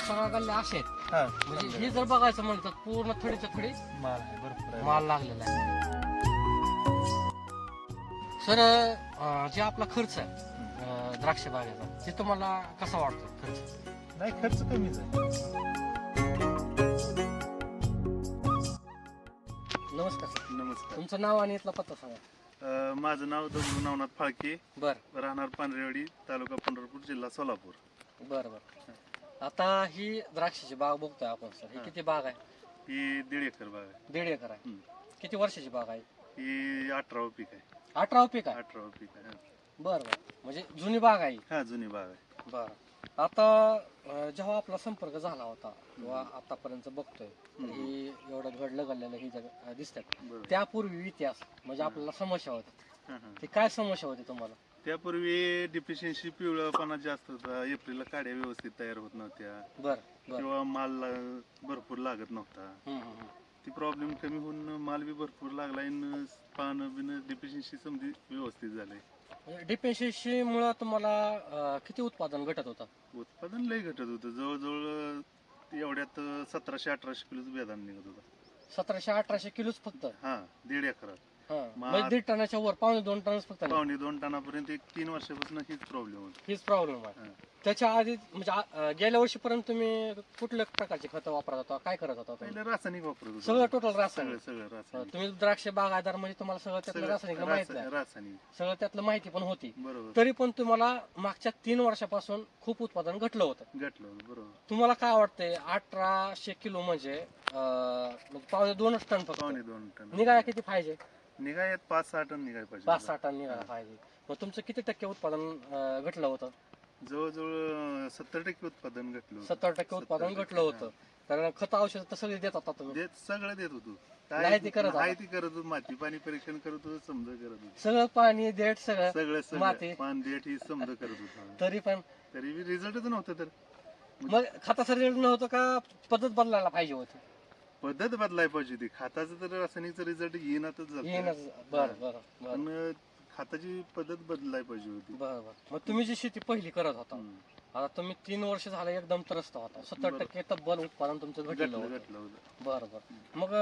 सगळ्या गल्ल्या अशा आहेत. हा म्हणजे हे जर बघायचं म्हणलं तर पूर्ण थोडीच्या थोडी माल आहे भरपूर आहे. माल लागलेला आहे. सर जे आपला खर्च आहे द्राक्ष बागेचा ते तुम्हाला कसा वाटतो खर्च? नाही खर्च कमीच आहे. नमस्कार सर, नमस्कार. तुमचं नाव आणि इथला पत्ता सांगा. माझं नाव दगडू नवनाथ फाळके, बर राहणार पांढरेवाडी, तालुका पंढरपूर, जिल्हा सोलापूर. बर बर. आता ही द्राक्षाची बाग बघतोय आपण सर, ही किती बाग आहे? ही 1.5 एकर बाग आहे. 1.5 एकर आहे. हम्म. किती वर्षाची बाग आहे? ही 18वं पीक आहे. 18 पीक आहे. 18वं पीक आहे. हा. बर बर, म्हणजे जुनी बाग आहे. हा जुनी बाग आहे. बर. आता जेव्हा आपला संपर्क झाला होता किंवा आतापर्यंत बघतोय तर ही एवढं घडलं घडलेलं ही जग दिसतात. बरोबर. त्यापूर्वी इतिहास म्हणजे आपल्याला समस्या होती, हा, हा. ती काय समस्या होती तुम्हाला? त्यापूर्वी डिफिशियन्सी पिवळपणा जास्त होता. एप्रिलला काड्या व्यवस्थित तयार होत नव्हत्या बर बर. किंवा माल भरपूर लागत नव्हता. ती प्रॉब्लेम कमी होऊन माल बी भरपूर लागला आणि पानं बिन डिफिशियन्सी समजी व्यवस्थित झाले. डिपेन्सी मुळे तुम्हाला किती उत्पादन घटत होतं? उत्पादन लय घटत होतं. जवळजवळ एवढ्यात 1700-1800 किलोच बेदाण निघत होता. 1700-1800 किलोच फक्त? हा 1.5 एकरात. हा, मग म्हणजे 1.5 टनाच्या वर, 1.5-2 टनच फक्त? 1.5-2 टनापर्यंत 3 वर्षापासून हीच प्रॉब्लेम होता. हीच प्रॉब्लेम आहे. हा. त्याच्या आधी म्हणजे गेल्या वर्षीपर्यंत तुम्ही कुठल्या प्रकारचे खतं वापरत होता, काय करत होता तुम्ही? पहिलं रासायनिक वापरत होतो. सगळं टोटल रासायनिक? सगळं रासायनिक. तुम्ही द्राक्ष बागायदार म्हणजे तुम्हाला सगळं त्यातलं रासायनिक माहिती आहे, रासायनिक सगळं त्यातलं माहिती पण होती. बरोबर. तरी पण तुम्हाला मागच्या 3 वर्षापासून खूप उत्पादन घटलं होतं. घटलं होतं बरोबर. तुम्हाला काय वाटतंय 1800 किलो म्हणजे 1.5-2 टन फक्त 2.5 टन निघायला किती पाहिजे? निघायत 5-6 टन निघाय पाहिजे. 5-6 टन निघायला पाहिजे. मग तुमचं किती टक्के उत्पादन घटलं होतं? जवळजवळ 70% उत्पादन घटलं होतं. 70% उत्पादन 70%, घटलं होतं. कारण खत औषध तर सगळे देत होता तुम्ही? सगळं देत होतो. नाही ते करत नाही ती करत होतो. माती पाणी परीक्षण करत होतो. समजा करत होतो. सगळं पाणी देठ सगळं सगळं माती पान देठ ही समजा करत होतो. तरी पण तरी रिझल्टच नव्हतं. तर मग खताचं रिझल्ट नव्हतं का पद्धत बदलायला पाहिजे होती? पद्धत बदलाय पाहिजे होती. खताचं तर रासायनिकचा रिझल्ट येईनातच झालं. येईनच. बरं बरं बरं पण खताची पद्धत बदलाय पाहिजे होती. बरं बरं. मग तुम्ही जी शेती पहिली करत होता, हम्म. आता तुम्ही 3 वर्ष झालं एकदम त्रस्त होता, 70% तब्बल उत्पादन तुमचं घटलं होतं. घटलं होतं. बरं बरं. मग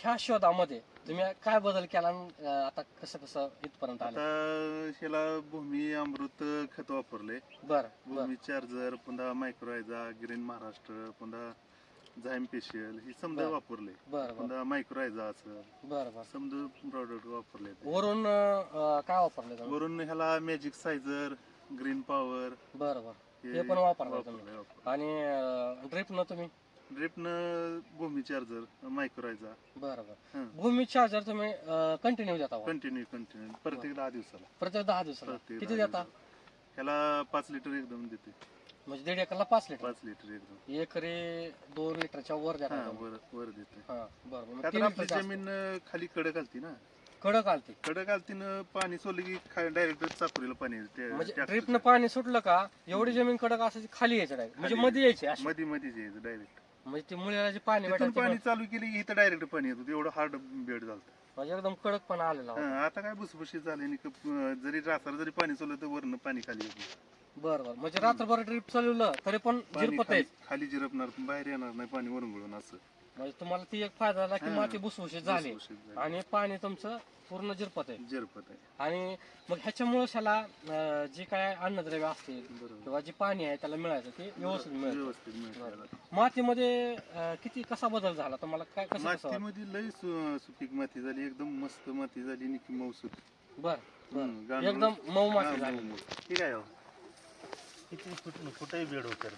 ह्या शोधामध्ये तुम्ही काय बदल केला आणि आता कसं कसं इथपर्यंत आलं? आता ह्याला भूमी अमृत खत वापरले. बरं बरं भूमी चार्जर, पुन्हा मायक्रोरायझा, ग्रीन महाराष्ट्र, पुन्हा झायम स्पेशल हे समजा बरं. वापरले. बरं बरं पुन्हा मायक्रोरायझा असं बरं बरं. समजा प्रोडक्ट वापरले. वरून काय वापरलं तुम्ही? वरून ह्याला मॅजिक सायझर, ग्रीन पॉवर बरं बरं, हे पण वापरलं तुम्ही. आणि ड्रिपनं तुम्ही? ड्रिपनं भूमी चार्जर, मायक्रोरायझा. बरं बरं. हं. भूमी चार्जर तुम्ही कंटिन्यू देता का? कंटिन्यू प्रत्येक 10 दिवसाला. प्रत्येक 10 दिवसाला प्रत्येक किती 10 देता? दिवसाला. ह्याला 5 लिटर एकदम देते. म्हणजे 1.5 एकरला 5 लिटर? 5 लिटर एकदम. एकरी 2 लिटरच्या वर हा देता? वर देते. हा बरं बरं. का 3 तर आपली लिटरच्या जमीन खाली कडक आलती ना. कडक आलती कडक आलती न पाणी सोडलं की डायरेक्ट चापोरीला पाणी येतं. म्हणजे ड्रिपनं पाणी सुटलं का एवढी जमीन कडक असायची खाली यायची डायरेक्ट, म्हणजे मध्ये यायची अशी. मध्ये यायचं डायरेक्ट. म्हणजे ती मुळ्याला जे पाणी तिथून भेटायचं पाणी चालू केली की इथं डायरेक्ट पाणी येत होतं. एवढं हार्ड बेड झालं. म्हणजे एकदम कडक पण आलेला होता. आता काय भुसभुशीत झाले आणि जरी रासाला जरी पाणी सोडलं तर वरनं पाणी खाली येत. बरं बरं. म्हणजे रात्रभर ड्रिप चालवलं तरी पण जिरपत आहे? खाली जिरपणार, बाहेर येणार नाही पाणी वरून गळून असं. म्हणजे तुम्हाला ती एक फायदा झाला की हा. माती भुसभुशीत झाली भुसभुशीत झाली. आणि पाणी तुमचं पूर्ण जिरपत आहे. जिरपत आहे. आणि मग ह्याच्यामुळे त्याला जे काय अन्नद्रव्य असतील बरोबर. किंवा जे पाणी आहे त्याला मिळायचं ते व्यवस्थित मिळतं. व्यवस्थित मिळतं. मातीमध्ये कसा बदल झाला तुम्हाला? काय कसं वाटतं? मातीमध्ये लय सुपीक माती झाली. एकदम मस्त माती झाली आणि की मऊसूत. बरं बरं. एकदम मऊ माती झाली. ठीक आहे. किती कुठेही बेड उकर.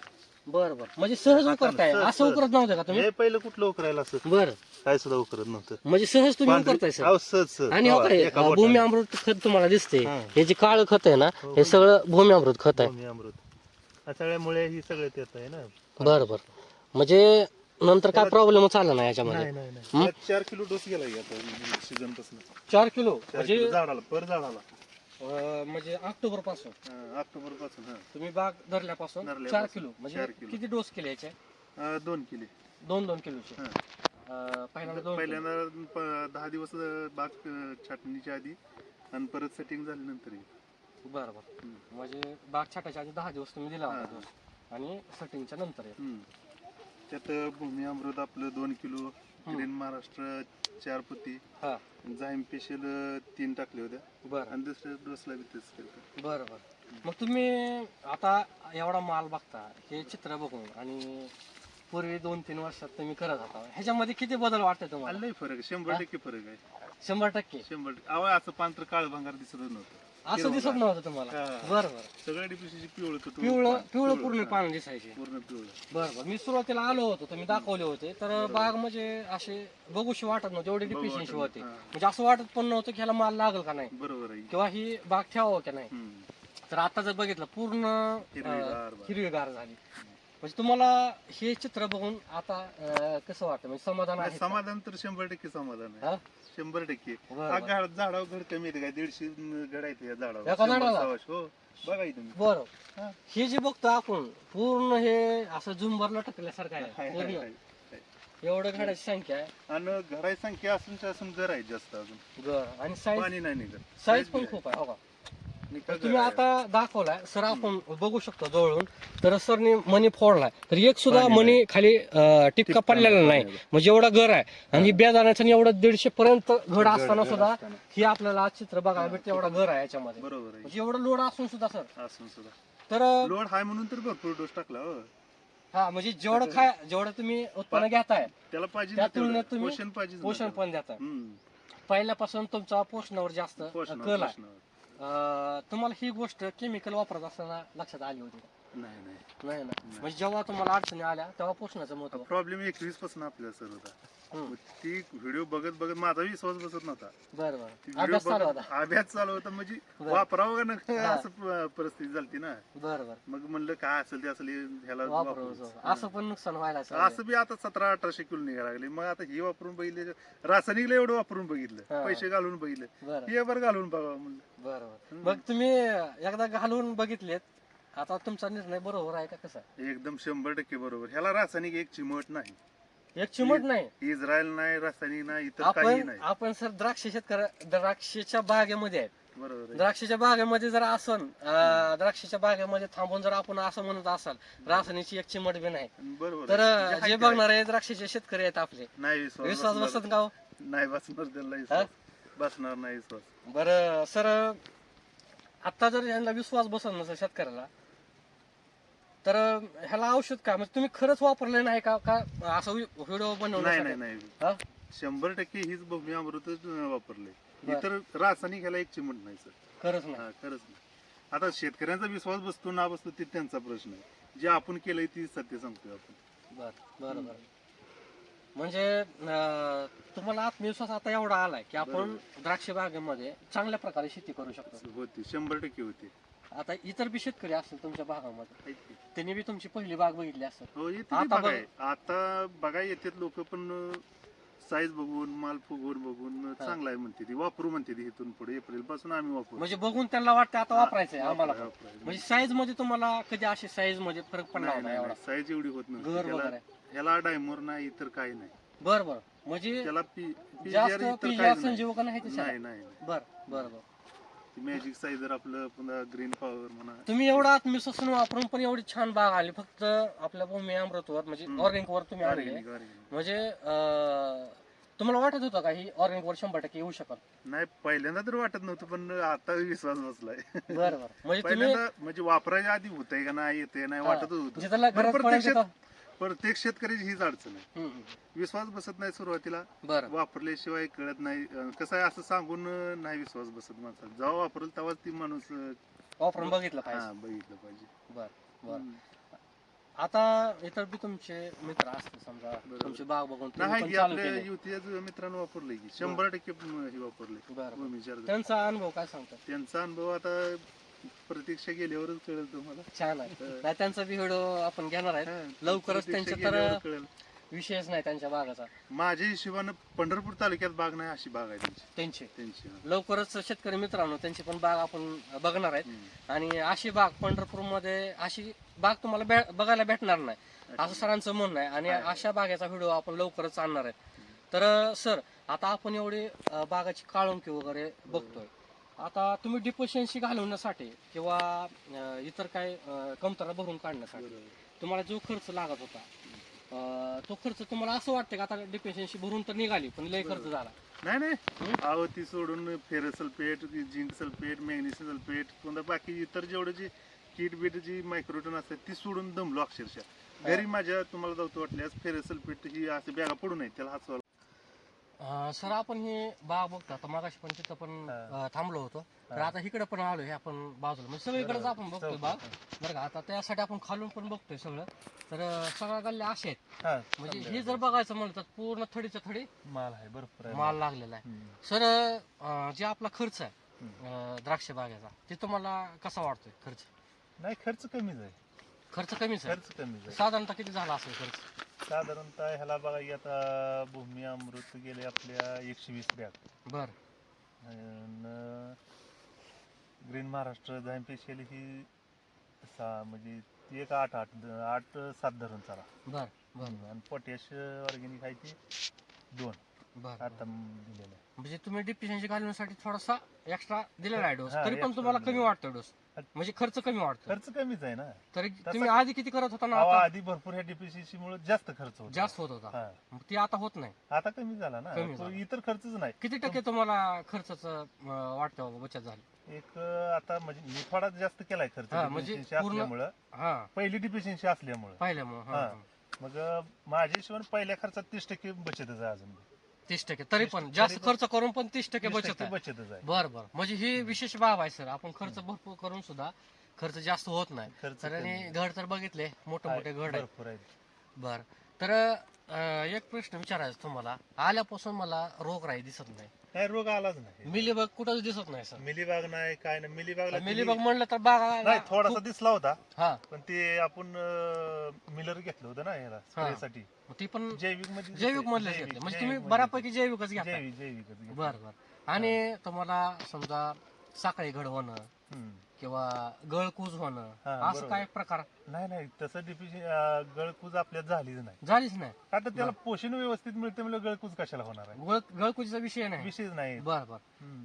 बरं बरं. म्हणजे सहज उकरताय, असं उकरत नव्हतं का तुम्ही? हे पहिलं कुठलं उकरायला असं बरं. काय सुद्धा उकरत नव्हतं. म्हणजे सहज तुम्ही उकरताय सर? अहो, सहज. आणि हो काय एका बोटाने. भूमी अमृत खत तुम्हाला दिसते, हा. हे जे काळं खत आहे ना, हो. हे सगळं भूमी अमृत खत आहे. भूमी अमृत. हा सगळ्यामुळे ही सगळं येत आहे ना. बरं बरं. म्हणजे नंतर काय प्रॉब्लेमच आला नाही याच्यामध्ये? नाही. 4 किलो डोस गेला आता सीझन पासून. 4 किलो म्हणजे झाडाला पर झाडाला म्हणजे ऑक्टोबर पासून ऑक्टोबर पासून तुम्ही बाग धरल्यापासून 4 किलो म्हणजे 4 किलो. किती डोस केले याचे? 2 किलो. 2 किलोचे. पहिल्यांदा 2 पहिल्यांदा 10 दिवस बाग छाटणीच्या आधी आणि परत सेटिंग झाल्यानंतर. बरं बरं. म्हणजे बाग छाटायच्या आधी 10 दिवस तुम्ही दिला होता डोस. आणि सटिंगच्या नंतर आहे. त्यात भूमी अमृत आपलं 2 किलो, ग्रीन महाराष्ट्र 4 पोती, हा झाईम स्पेशल 3 टाकले होत्या बरं आणि दुसऱ्या डोसला बी तेच केलं. बरं बरं. मग तुम्ही आता एवढा माल बघता, हे चित्र बघून आणि पूर्वी 2-3 वर्षात तुम्ही करत होता, ह्याच्यामध्ये किती बदल वाटते तुम्हाला? लय फरक आहे, 100% फरक आहे. 100%? 100%. अहो असं पांढर काळ भांगार दिसत नव्हतं. असं दिसत नव्हतं तुम्हाला? हा. बरं बरं. सगळ्या डिपिशनची पिवळं होतं. पिवळं पिवळं पूर्ण पानं दिसायचे. पूर्ण पिवळं. बरं बरं. मी सुरुवातीला आलो होतो, तुम्ही दाखवले होते, तर बाग म्हणजे असे बघूशी वाटत नव्हते, एवढी डिफिशियन्सी होती. हा. म्हणजे असं वाटत पण नव्हतं की ह्याला माल लागल का नाही बरोबर आहे. किंवा ही बाग ठेवावं का नाही. तर आता जर बघितलं पूर्ण हिरवीगार बाग. हिरवीगार झाली. म्हणजे तुम्हाला हे चित्र बघून आता कसं वाटतं, म्हणजे समाधान आहे का? समाधान तर 100% समाधान आहे. हा? 100%. बरं झाडावर घड कमी येते काय, 150 घड आहेत या झाडावर. एका झाडाला? 100-100. हो बघा इथं तुम्ही. बरं. हा. हे जे बघतो आपण पूर्ण हे असं झुंबर लटकल्यासारखं आहे हाय, पूर्ण. हाय. एवढं घडाची संख्या आहे. आणि घराची संख्या असून घर आहे जास्त अजून. घर आणि साईज पाणी नाही निघत. साईज पण खूप आहे. हो का? निघतं तुम्ही घर आता दाखवलाय सर, आपण बघू शकतो जवळून, तर सरने मणी फोडलाय, तर एक सुद्धा पाणी मणी खाली टिपका टिपका पडलेला नाही. पडलेला. म्हणजे एवढा घर आहे आणि ही बेदाण्याचं आणि एवढं 150 पर्यंत घड असताना घड सुद्धा असताना. ही आपल्याला आज चित्र बघायला भेटते. एवढा घर आहे याच्यामध्ये, बरोबर आहे. म्हणजे एवढं लोड असून सुद्धा सर. असून सुद्धा तर लोड हाय म्हणून तर भरपूर डोस टाकला हो. हा, म्हणजे जेवढं तुम्ही उत्पन्न घेताय त्याला पाहिजे त्या ना तेवढं. तुलनेत तुम्ही पोषण पाहिजे ना पोषण त्याला. पण देताय. हम्म. पहिल्यापासून तुमचा पोषणावर जास्त पोषणावर, कल आहे. पोषणावर. तुम्हाला ही गोष्ट केमिकल वापरत असताना लक्षात आली होती का? नाही नाही नाही ना. म्हणजे जेव्हा तुम्हाला अडचणी आल्या तेव्हा पोषणाचं महत्व. प्रॉब्लेम 21 पासून आपल्याला सर होता. हम्म. मग ती व्हिडिओ बघत बघत माझा विश्वास बसत नव्हता. बरं ती बरं. व्हिडिओ अभ्यास चालू बघत होता. अभ्यास चालू होता म्हणजे बरं. वापरावं का नका हा. असं परिस्थिती झाली ना. बरं बरं. मग म्हणलं काय असेल ते असेल ह्याला वापरून वापरायचं. असं पण नुकसान व्हायला सर. असं बी आता 1700-1800 किलो निघायला लागले. मग आता हे वापरून बघितले, रासायनिकला एवढं वापरून बघितलं, हा. पैसे घालून बघितलं, बरं हे बरं घालून बघा म्हणलं. बरं बरं. मग तुम्ही एकदा घालून बघितलेत, आता तुमचा निर्णय बरोबर आहे का कसा? एकदम 100% बरोबर. ह्याला रासायनिक एक चिमट नाही, एक चिमट नाही. इस्रायल नाही, रासायनिक नाही, इतर काही नाही. आपण सर द्राक्षाच्या बागेमध्ये आहेत. बरोबर आहे. द्राक्षाच्या बागेमध्ये जर असन द्राक्षाच्या बागेमध्ये थांबून जर आपण असं म्हणत असाल रासायनिकची एक चिमट बी नाही, बरोबर तर आहे. जे जे हाय बघणार आहे द्राक्षाचे शेतकरी आहेत आपले, ते नाही विश्वास बसत का हो? नाही बसणार त्याला विश्वास. बसणार नाही विश्वास. बरं सर, आता जर यांना विश्वास बसत नसेल शेतकऱ्याला, तर ह्याला औषध का म्हणजे तुम्ही खरंच वापरले नाही का का असं व्हिडिओ नाही बनवण्यासाठी? नाही नाही हा? 100% हीच भूमी अमृतच वापरले. बरं. इतर रासायनिक ह्याला एक चिमट नाही सर. खरंच नाही. हा, खरंच नाही. आता शेतकऱ्यांचा विश्वास बसतो ना बसतो ते त्यांचा प्रश्न आहे. जे आपण केलंय ती सत्य सांगतोय आपण. बरं बरं. म्हणजे तुम्हाला आत्मविश्वास आता एवढा आलाय की आपण बरोबर. द्राक्ष बागेमध्ये चांगल्या प्रकारे शेती करू शकतो. होती 100% होती. आता इतर बी शेतकरी असतील तुमच्या भागामध्ये, आहेत की. त्यांनी बी तुमची पहिली बाग बघितली असेल. हो येते आता ती बघाय. आता बघाय येतात लोक, पण साईज बघून माल फुगवून बघून चांगला आहे म्हणते ती, वापरू म्हणते ती. इथून पुढे एप्रिल पासून आम्ही वापरू. म्हणजे बघून त्यांना वाटतं आता वापरायचंय आम्हाला पण. वापरायचं. म्हणजे साईज मध्ये तुम्हाला कधी अशी साईज मध्ये फरक पडला नाही होता नाही एवढा? साईज एवढी होत घर नव्हती. वगैरे ह्याला डायमोर नाही, इतर काही नाही. बरं बरं. म्हणजे त्याला जास्त इतर PGR काही संजीवक नाही त्याच्यात? नाही नाही. बरं बरं बरं. मॅजिक सायझर आपलं पुन्हा ग्रीन पॉवर म्हणा. तुम्ही एवढा आत्मविश्वास वापरून पण एवढी छान बाग आली फक्त आपल्या भूमी अमृतवर, म्हणजे ऑर्गॅनिक वर तुम्ही आणले. Organic, organic. म्हणजे तुम्हाला वाटत होतं का ही ऑर्गॅनिक वर 100% येऊ शकत? नाही पहिल्यांदा तर वाटत नव्हतं, पण आता विश्वास बसलाय. बरं बरं. म्हणजे तुम्ही पहिल्यांदा म्हणजे वापरायच्या आधी होतंय का नाही येते नाही वाटत होतं. जिथं गरज पडेल तिथं. प्रत्येक शेतकऱ्याची हीच अडचण आहे. हम्म, हम्म. विश्वास बसत नाही सुरुवातीला, बरं वापरल्याशिवाय कळत नाही. कसं आहे असं सांगून नाही विश्वास बसत माणसाला. जेव्हा वापरेल तेव्हाच ती माणूस वापरून बघितलं हा पाहिजे. बघितलं पाहिजे. बरं बरं. आता इतर बी तुमचे मित्र असतील समजा, बरोबर. तुमची बाग बघून तुम्ही नाही पण की चालू आपल्या केली. युवतीच्या मित्रांनो वापरलंय की 100% हे वापरले. बरं. भूमीच्या अर्जात. त्यांचा अनुभव काय सांगतात? त्यांचा अनुभव आता प्रतीक्षा गेल्यावरच कळेल तुम्हाला. छान आहे. नाही त्यांचा बी व्हिडिओ आपण घेणार आहे हा, लवकरच. प्रत्यक्ष त्यांच्या गेल्यावर तर कळेल. विषयच नाही त्यांच्या बागाचा. माझ्या हिशोबानं पंढरपूर तालुक्यात बाग नाही अशी बाग आहे त्यांची. त्यांची हा. लवकरच शेतकरी मित्रांनो त्यांची पण बाग आपण बघणार आहेत. हम्म. आणि अशी बाग पंढरपूरमध्ये अशी बाग तुम्हाला बघायला भेटणार नाही असं सरांचं म्हणणं आहे. आणि आहे. अशा बागेचा व्हिडिओ आपण लवकरच आणणार आहे. तर सर, आता आपण एवढी बागाची काळुंकी वगैरे बघतोय, आता तुम्ही डिपोशनशी घालवण्यासाठी किंवा इतर काय कमतरता भरून काढण्यासाठी तुम्हाला जो खर्च लागत होता तो खर्च तुम्हाला असं वाटतं का आता डिपोशनशी भरून तर निघाली पण लय खर्च झाला? नाही अहो ती सोडून ferrous sulphate zinc sulphate magnesium sulphate पुन्हा बाकी इतर जेवढं जी कीट बीट जी मायक्रोटन असतात ती सोडून दमलो अक्षरशः घरी माझ्या तुम्हाला जाऊ वाटल्यास फेरस सल्फेट ही असे बॅगा पडू नये त्याला हात सर आपण हे बाग बघतो आता मागाशी पण तिथं पण थांबलो होतो तर आता इकडे पण आलोय आपण बाजूला म्हणजे सगळीकडेच आपण बघतोय बाग बरं का. आता त्यासाठी आपण खालून पण बघतोय सगळं तर सगळ्या गल्ल्या अशा आहेत म्हणजे हे जर बघायचं म्हणलं तर पूर्ण थडीच्या थडी माल आहे भरपूर माल लागलेला आहे. सर जे आपला खर्च आहे द्राक्ष बागेचा ते तुम्हाला कसा वाटतोय खर्च? नाही खर्च कमीच आहे खर्च कमीच आहे. खर्च कमीच आहे साधारणतः किती झाला असेल खर्च? साधारणतः ह्याला बघा की आता भूमी अमृत गेले आपल्या 120 बॅग बर ग्रीन महाराष्ट्र झाईम स्पेशल ही म्हणजे ती एक 8-7 धरून चाला बर बर आणि पोटॅश ऑर्गॅनिक आहे ती 2 बर आता दिलेलं आहे. म्हणजे तुम्ही डिफिशियन्सी घालण्यासाठी थोडासा एक्स्ट्रा दिलेला आहे डोस हा, तरी पण extra तुम्हाला कमी दिलेला. वाटतो डोस म्हणजे खर्च कमी वाटतो खर्च कमीच आहे ना तरी तसं- तुम्ही आधी किती करत होता ना अहो, आता आधी भरपूर ह्या डीपीसीसी मुळे जास्त खर्च होता जास्त होत होता हा. मग ते आता होत नाही. आता कमी झाला ना कमी तो झाला. इतर खर्चच नाही किती टक्के तुम्हाला खर्चाचं वाटतं बाबा बचत झाली? एक आता म्हणजे मी थोडा जास्त केलाय खर्च हा, म्हणजे deficiency पूर्ण- असल्यामुळं हा पहिली डिफिशियन्सी असल्यामुळं पाहिल्यामुळं हा. मग माझ्या हिशोबाने पहिल्या खर्चात 30% बचतच आहे अजून 30% तरी पण 30% जास्त तरी खर्च करून पण 30% 30% बचत आहे. बचतच आहे बर बर म्हणजे ही विशेष बाब आहे सर आपण खर्च भरपूर करून सुद्धा खर्च जास्त होत नाही. खर्च तर आणि कमी. घड तर बघितले मोठे मोठे घड आहेत. भरपूर आहे बर तर एक प्रश्न विचारायचा तुम्हाला आल्यापासून मला रोगराई दिसत नाही. नाही रोग आलाच नाही मिलीबग कुठंच दिसत नाही सर. मिलीबाग नाही काय नाही मिलीबागला मिलीबग म्हणलं तर बागा नाही थोडासा दिसला होता हा पण ते आपण मिलर घेतलं होतं ना याला स्प्रेसाठी मग ती पण जैविक मध्ये जैविक मधले घेतले म्हणजे तुम्ही बऱ्यापैकी जैविकच घ्या. जैविकच घेतलं. बर बर आणि तुम्हाला समजा साखळी घड होणं हम्म. किंवा गळकूज होणं हा, असं बरोबर. काय प्रकार नाही तसं डिफिशियन गळकूज आपल्यात झालीच नाही झालीच नाही? आता त्याला पोषण व्यवस्थित मिळते म्हणजे गळकूज कशाला होणार आहे गळकुजीचा विषय नाही. विषयच नाही बर बर हम्म.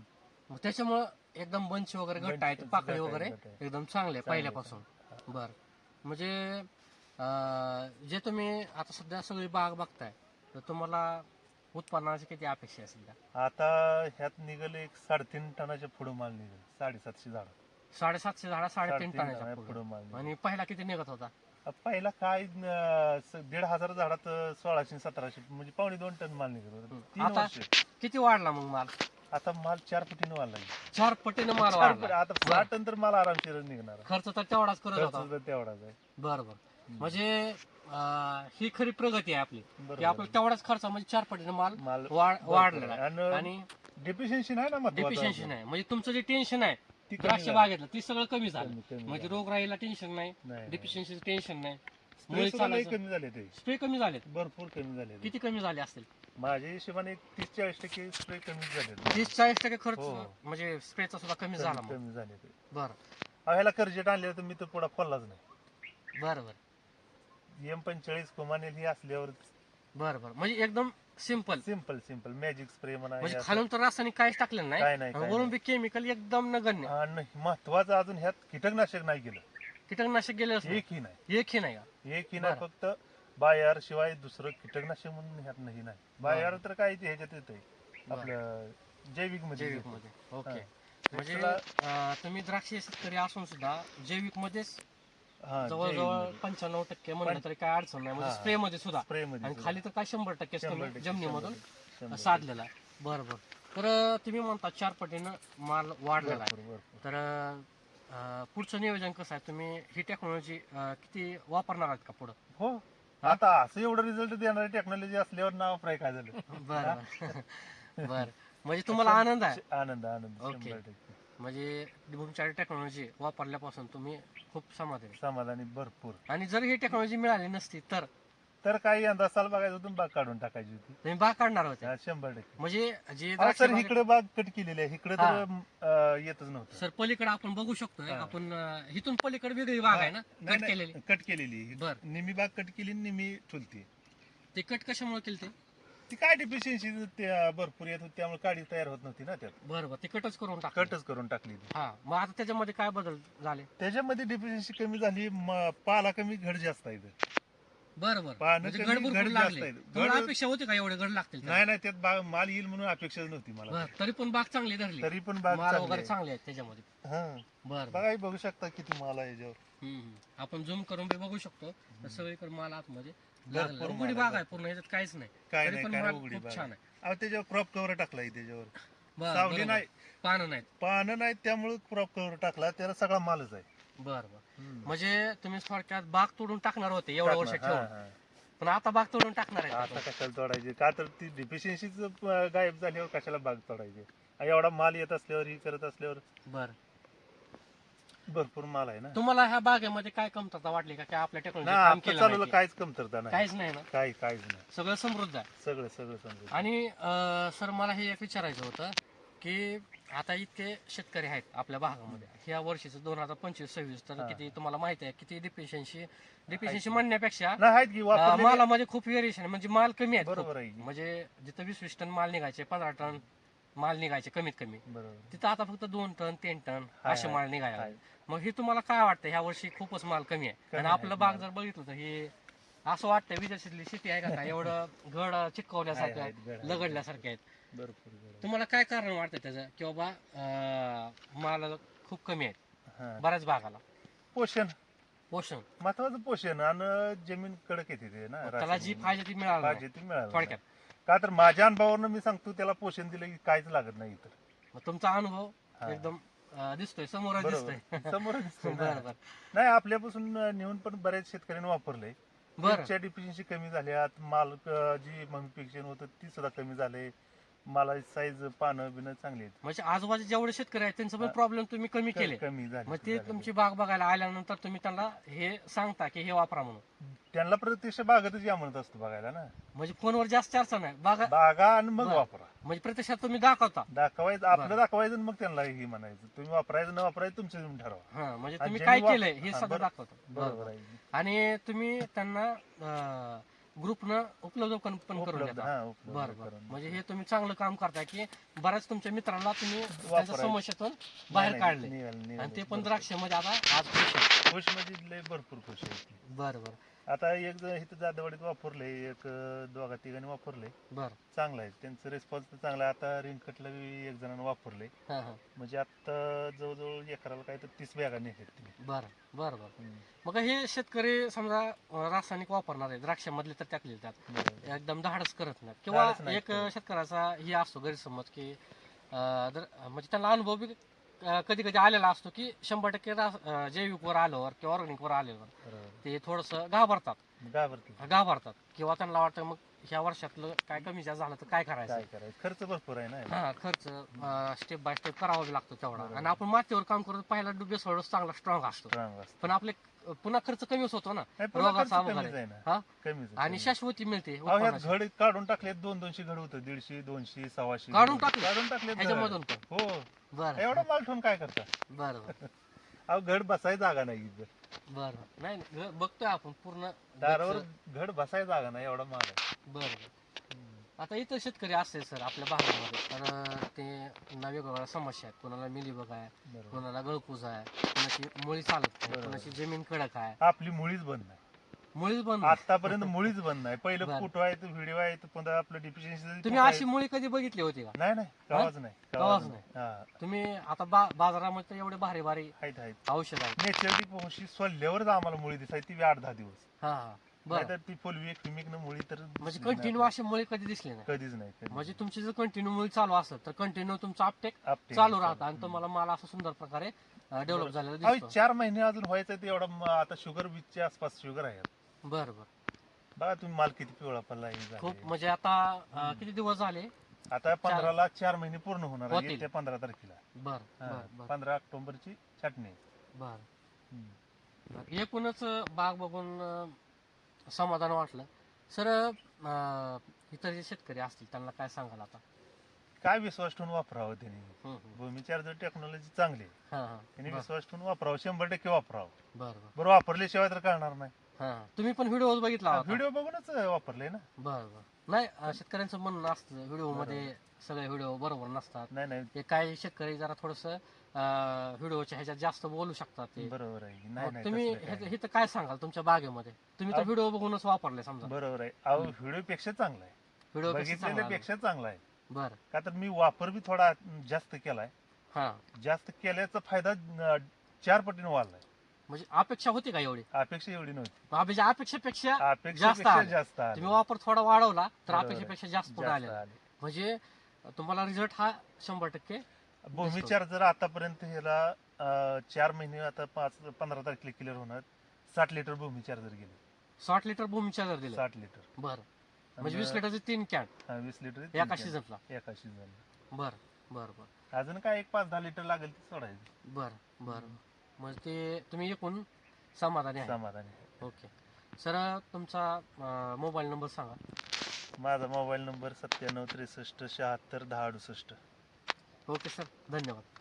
मग त्याच्यामुळं एकदम बंच वगैरे घट्ट आहेत बंच पाकळी घट्ट आहे, वगैरे घट्ट आहे. एकदम चांगले पहिल्यापासून. बर म्हणजे जे तुम्ही आता सध्या सगळी बाग बघताय तर तुम्हाला उत्पन्नाची किती अपेक्षा असेल का? आता ह्यात निघल एक 3.5 टनाच्या पुढे माल निघेल 750 झाड 750 झाडा 3.5 टनाच्या पुढे पुढं. माल निघेल. आणि पहिला किती निघत होता? पहिला काय 1,500 झाडात 1600-1700 म्हणजे 2.5 टन माल निघत होता 3 आता वर्ष किती वाढला मग माल? आता माल 4 पटीने वाढला 4 पटीने माल 4 वाढला. आता 6 टन तर माल आरामशीर निघणार खर्च तर तेवढाच करत होता. खर्च तर तेवढाच आहे बर बर म्हणजे ही खरी प्रगती आहे आपली की बरोबर. आपला तेवढाच खर्च म्हणजे 4 पटीने माल माल वाढलेला आहे. आणि आणि डेफिशियन्सी नाही ना महत्वाचं डेफिशियन्सी अजून. नाही म्हणजे तुमचं जे टेन्शन आहे ती कमी द्राक्ष झाली. बागेतलं ती सगळं कमी झालं कमी म्हणजे झाली. रोगराईला टेन्शन नाही नाही. डेफिशियन्सीचं टेन्शन नाही स्प्रे मुळे सुद्धा लई चालायचं कमी झाले ते स्प्रे कमी झालेत. भरपूर कमी झाले ते. किती कमी झाले असतील? माझ्या हिशोबाने 30-40% स्प्रे कमी झाले 30-40% खर्च हो. म्हणजे स्प्रेचा सुद्धा कमी झाला मग. कमी झाले ते बरं ह्याला कर्जेट आणले तर मी तर पुढे खोललाच नाही बरं बरं M45 कोमानेल ही असल्यावर बरं बरं म्हणजे एकदम सिंपल सिंपल मॅजिक स्प्रे म्हणा म्हणजे हे असं. खालून तर रासायनिक काहीच टाकलेलं काय नाही नाही, आणि काय वरून नाही. बी केमिकल एकदम नगण्य. आणि महत्वाचं अजून ह्यात कीटकनाशक नाही केलं कीटकनाशक गेलेच नाही. एकही नाही एकही नाही का? एकही नाही बरं. फक्त बायार शिवाय दुसरं कीटकनाशक म्हणून ह्यात नाही बायार तर काय ते ह्याच्यात येत आपलं जैविक मध्ये जैविक मध्ये ओके हा. म्हणजे त्याला- तुम्ही द्राक्ष शेतकरी असून सुद्धा जैविक मध्येच हा, जवळजवळ जैविक 95% म्हणलं तरी काय अडचण नाही म्हणजे हा. स्प्रे मध्ये सुद्धा स्प्रे मध्ये आणि सुद्धा. खाली तर काय 100% 100%, जमिनीमधून 100%. साधलेला आहे. बरं बरं तर तुम्ही म्हणता 4 पटीनं माल वाढलेला आहे. भरपूर, भरपूर. तर पुढचं नियोजन कसं आहे तुम्ही ही टेक्नॉलॉजी किती वापरणार आहात का पुढं? हो हा? आता असं एवढं रिझल्ट देणारी टेक्नॉलॉजी असल्यावर नाव फ्राय काय झालं बरं बरं म्हणजे तुम्हाला आनंद आहे आनंद ओके. 100% म्हणजे भूमचारी टेक्नॉलॉजी वापरल्यापासून तुम्ही खूप समाधानी. समाधानी भरपूर आणि जर ही टेक्नॉलॉजी मिळाली नसती तर तर काही यंदा साल बघायचं होतं बाग काढून टाकायची होती तुम्ही बाग काढणार होते. हा, 100%. म्हणजे जे हा, द्राक्ष सर बागेत- इकडे बाग कट केलेली आहे इकडे तर येतच नव्हतं सर पलीकडे आपण बघू शकतोय हा. आपण इथून पलीकडे वेगळी बाग आहे ना नाही, कट नाही, केलेली. कट केलेली बर. निमी बाग कट केली निमी ठुलती ते कट कशामुळे केली ते? ती काय डिफिशियन्सी भरपूर येत होती त्यामुळे काडी तयार होत नव्हती ना त्यात बरं ती कटच करून टाक. कटच करून टाकली ती. हा मग आता त्याच्यामध्ये काय बदल झाले? त्याच्यामध्ये डिफिशियन्सी कमी झाली पाला कमी घड जास्त आहे बरं बरं पानं म्हणजे कमी, गड भरपूर घड लागले. जास्त आहेत. तुम्हाला घड- अपेक्षा होती का एवढे गड लागतील त्याला? नाही नाही त्यात माल येईल म्हणून अपेक्षा नव्हती मला बरं, तरी पण बाग चांगली धरली. तरी पण बाग माल चांगली वगैरे आहे. चांगले आहेत त्याच्यामध्ये. हा बरं बघा हे बघू शकता किती माल आहे याच्यावर आपण झूम करून बी बघू शकतो तर सगळीकडे माल आतमध्ये भरपूर लागलेला. माल उघडी आहे, बाग आहे पूर्ण, ह्याच्यात काहीच नाही. काय तरी नाही पण काय माल नाही उघडी खूप बाग छान आहे. अहो त्याच्यावर क्रॉप कव्हर टाकलाय त्याच्यावर बरं, सावली बरोबर. नाही पानं नाहीत. पानं नाही त्यामुळे क्रॉप कव्हर टाकला त्याला सगळा मालच आहे बरं बरं म्हणजे तुम्ही थोडक्यात बाग तोडून टाकणार होते एवढ्या वर्ष टाकणार, हा, ठेवून, हा. पण आता बाग तोडून टाकणार आहे आता कशाला तोडायचे का तर ती डिफिशियन्सीच गायब झाल्यावर कशाला बाग तोडायचे एवढा माल येत असल्यावर ही करत असल्यावर बरं. भरपूर माल आहे ना तुम्हाला ह्या बागेमध्ये काय कमतरता वाटली का? काय आपल्या ना टेक्नॉलॉजी काम आता केलं चालवलं नाही ते? काहीच कमतरता नाही काहीच नाही ना, काहीच नाही सगळं समृद्ध आहे. सगळं सगळं समजून आणि सर मला हे एक विचारायचं होतं की आता इतके शेतकरी आहेत आपल्या भागामध्ये, ह्या वर्षीचं 2025-26 तर हा. किती तुम्हाला माहिती आहे किती डिफिशियन्सी म्हणण्यापेक्षा नाही आहेत की वापरलेले- मालामध्ये खूप व्हेरिएशन म्हणजे माल कमी आहे. बरोबर आहे की. म्हणजे जिथं 20-20 टन माल निघायचे, 15 टन माल निघायचे कमीत कमी, बरोबर तिथं आता फक्त 2 टन 3 टन हाय, असे हाय, माल निघायला हाय. लागले. मग हे तुम्हाला काय वाटतं ह्या वर्षी खूपच माल कमी आहे कमी आणि आहे आपलं बाग माल. जर बघितलं तर हे असं वाटतं विदेशातली शेती आहे का काय, एवढं घड चिटकवल्यासारखं आहेत, घड आहेत. लगडल्यासारखे आहेत. भरपूर बरोबर. तुम्हाला काय कारण वाटतं त्याचं की बाबा माल खूप कमी आहे हा. बऱ्याच भागाला? पोषण पोषण महत्वाचं पोषण आणि जमीन कडक येते ते ना त्याला जी रासायनिक. पाहिजे ती मिळाली नाही. पाहिजे ती मिळालं थोडक्यात. नाही. का तर माझ्या अनुभवावरून मी सांगतो त्याला पोषण दिलं की काहीच लागत नाही इतर मग तुमचा अनुभव हा. एकदम दिसतोय समोर दिसतोय. बरोबर समोर दिसतंय ना. बरं बरं नाही आपल्यापासून नेऊन पण बऱ्याच शेतकऱ्यांनी वापरलंय बरं. डिफिशियन्सी कमी झाल्यात माल जी मम्मीपेक्षा होतं ती सुद्धा कमी झाले मला साईज पानं बिनं चांगली आहेत म्हणजे आजूबाजू जेवढे शेतकरी आहेत त्यांचं पण हा. प्रॉब्लेम तुम्ही कमी केले. कमी झाले मग ते तुमची बाग बघायला आल्यानंतर तुम्ही त्यांना हे सांगता की हे वापरा म्हणून, त्यांना प्रत्यक्ष बागेतच या म्हणत असतो बघायला ना म्हणजे फोनवर जास्त चर्चा नाही बागा, बागा आणि मग बरं. वापरा म्हणजे प्रत्यक्षात तुम्ही दाखवता. दाखवायचं आपलं बरं. दाखवायचं आणि मग त्यांना हे म्हणायचं तुम्ही वापरायचं न वापरायचं तुमचं तुम्ही ठरवा हा म्हणजे आणि तुम्ही ज्यांनी काय केलंय हे हा, सगळं बरं. दाखवता. बरोबर आहे आणि तुम्ही त्यांना ग्रुपनं उपलब्ध पण करून उपलब्ध देता. हा उपलब्ध बरं बरं करून म्हणजे हे तुम्ही चांगलं काम करताय की बऱ्याच तुमच्या मित्रांना तुम्ही त्यांच्या वापरायचं. समस्येतून बाहेर नाही, काढले निघालं, आणि ते पण बरोबर. द्राक्षामध्ये आता आज खुश आहेत. खुश म्हणजे लय भरपूर खुश आहे बरं बरं आता एक जण इथं जाधववाडीत वापरले एक दोघा तिघांनी वापरले बरं चांगलं आहे त्यांचं रिस्पॉन्स तर चांगला आहे आता रिंकटला बी एक जणांनी वापरले हा हा म्हणजे आता जवळजवळ एकराला काय तर 30 बॅगा निघतात तिने बरं बरं बरं मग हे शेतकरी समजा रासायनिक वापरणार आहे द्राक्षामधले तर टाकले त्यात बरोबर. एकदम धाडस करत नाही किंवा धाडस नाही एक करत. शेतकऱ्याचा हे असतो गैरसमज की म्हणजे त्याला अनुभव बी कधी कधी आलेला असतो की 100% जैविक वर आल्यावर किंवा ऑर्गॅनिक वर आल्यावर बरोबर. ते थोडस घाबरतात घाबरते. किंवा त्यांना वाटतं मग ह्या वर्षातलं काय कमी जास्त झालं तर काय करायचं. काय करायचं खर्च भरपूर आहे ना हा खर्च स्टेप बाय स्टेप करावा बी लागतो तेवढा. बरोबर. आणि आपण मातीवर काम करतो पहिला डुबे सोडून चांगला स्ट्रॉंग असतो Strong असतं. पण आपले पुन्हा खर्च कमीच होतो ना नाही, पुन्हा खर्च रोगाचा कमीच वगैरे आहे ना. हा कमीच आहे, आणि कमीच. शाश्वती मिळते अहो, ह्यात उत्पन्नाची. घड काढून टाकले 200 घड होतं 150 200 125 काढून टाकले? काढून टाकले ह्याच्यामधून पण हो बरं एवढा माल ठेवून काय करता बरं बरं अहो घड बसायची जागा नाही इथं. बरं नाही नाही, बघतोय आपण पूर्ण दारावर घड बसायची जागा नाही एवढा माल आहे बरं आता इथं शेतकरी असते सर आपल्या भागामध्ये तर ते वेगवेगळ्या समस्या आहेत. कोणाला मिलीबग आहे, बरोबर. कोणाला गळकूज आहे, कोणाची मुळी चालत नाही, बरोबर. कोणाची जमीन कडक आहे, आपली मुळीच बंद नाही मुळीच बंद नाही. आतापर्यंत मुळीच बंद नाही पहिलं बरं. फोटो आहेत व्हिडिओ आहेत पुन्हा आपलं डिफिशियन्सी तुम्ही अशी मुळी कधी बघितली होती का? नाही नाही गावाच नाही गावाच गावाच नाही. नाही हा तुम्ही आता बाजारामध्ये तर एवढे भारी भारी आहेत आहेत औषध आहेत. नेचरली पोशी सोडल्यावरच आम्हाला मुळी दिसायची ती बी 8-10 दिवस हा हा बरं नाहीतर ती फुलवी फिमिक मुळी तर म्हणजे दिसली कंटिन्यू नाही अशी मुळी कधी दिसली नाही. कधीच नाही कधीच म्हणजे तुमची जर कंटिन्यू मुळी चालू असेल तर कंटिन्यू तुमचं अपटेक आपटे- चालू राहतं आणि तुम्हाला माल असा सुंदर प्रकारे डेव्हलप झालेला अहो, दिसतो. 4 महिने अजून व्हायचं ते एवढा आता शुगर बीचच्या आसपास शुगर आहे बरं बरं बघा तुम्ही माल किती पिवळा पडला हे झालंय. खूप म्हणजे आता किती दिवस झाले? आता 15ला 4 महिने पूर्ण होणार आहे होतील. येत्या 15 तारखेला बर बर बर 15 ऑक्टोबरची छाटणी बर बर. एकूणच बाग बघून समाधान वाटलं सर. इतर जे शेतकरी असतील त्यांना काय सांगाल आता? काय विश्वास ठेवून वापरावं त्यांनी हम्म, हम्म. भूमीचार जर टेक्नॉलॉजी चांगली आहे, हा हा त्यांनी बर विश्वास ठेवून वापरावं 100% वापरावं बर बर बरं वापरल्याशिवाय तर कळणार नाही हा तुम्ही पण व्हिडिओ बघितला होता? व्हिडिओ बघूनच वापरले ना. बरं बरं. नाही शेतकऱ्यांचं म्हणणं असतं व्हिडिओ मध्ये सगळे व्हिडिओ बरोबर नसतात. नाही नाही हे काही शेतकरी जरा थोडस व्हिडिओच्या ह्याच्यात जास्त बोलू शकतात ते. बरोबर आहे. नाही मग नाही तुम्ही तसलं काय नाही. हे तर काय सांगाल तुमच्या बागेमध्ये? तुम्ही तर व्हिडिओ बघूनच वापरले समजा. बरोबर आहे. अहो व्हिडिओ पेक्षा चांगला आहे. व्हिडिओ बघितलेल्यापेक्षा चांगला आहे. बरं. का तर मी वापर बी थोडा जास्त केलाय. हा जास्त केल्याचा फायदा 4 पटीने वाढलाय. म्हणजे अपेक्षा होती का एवढी? अपेक्षा एवढी नव्हती. अपेक्षेपेक्षा जास्त अपेक्षेपेक्षा आले. जास्त आले. तुम्ही वापर थोडा वाढवला तर बरोबर आहे. अपेक्षेपेक्षा जास्त पुढे जास्त आले. आले. म्हणजे तुम्हाला रिझल्ट हा 100% भूमिचार जर आतापर्यंत ह्याला 4 महिने आता 15 तारखेला क्लिअर होणार 60 लिटर भूमिचार जर गेले 60 लिटर भूमीच्या जर दिले. 60 लिटर बरं म्हणजे 20 लिटरचे 3 कॅन 20 लिटर एका सीझनला. एका सीझनला. बरं बरं बरं अजून काय एक 5-10 लिटर लागेल ते सोडायचं. बरं बरं. म्हणजे ते तुम्ही एकूण समाधानी आहे. समाधानी आहे. ओके सर तुमचा मोबाईल नंबर सांगा. माझा मोबाईल नंबर 97 63 76 10 68. ओके सर धन्यवाद.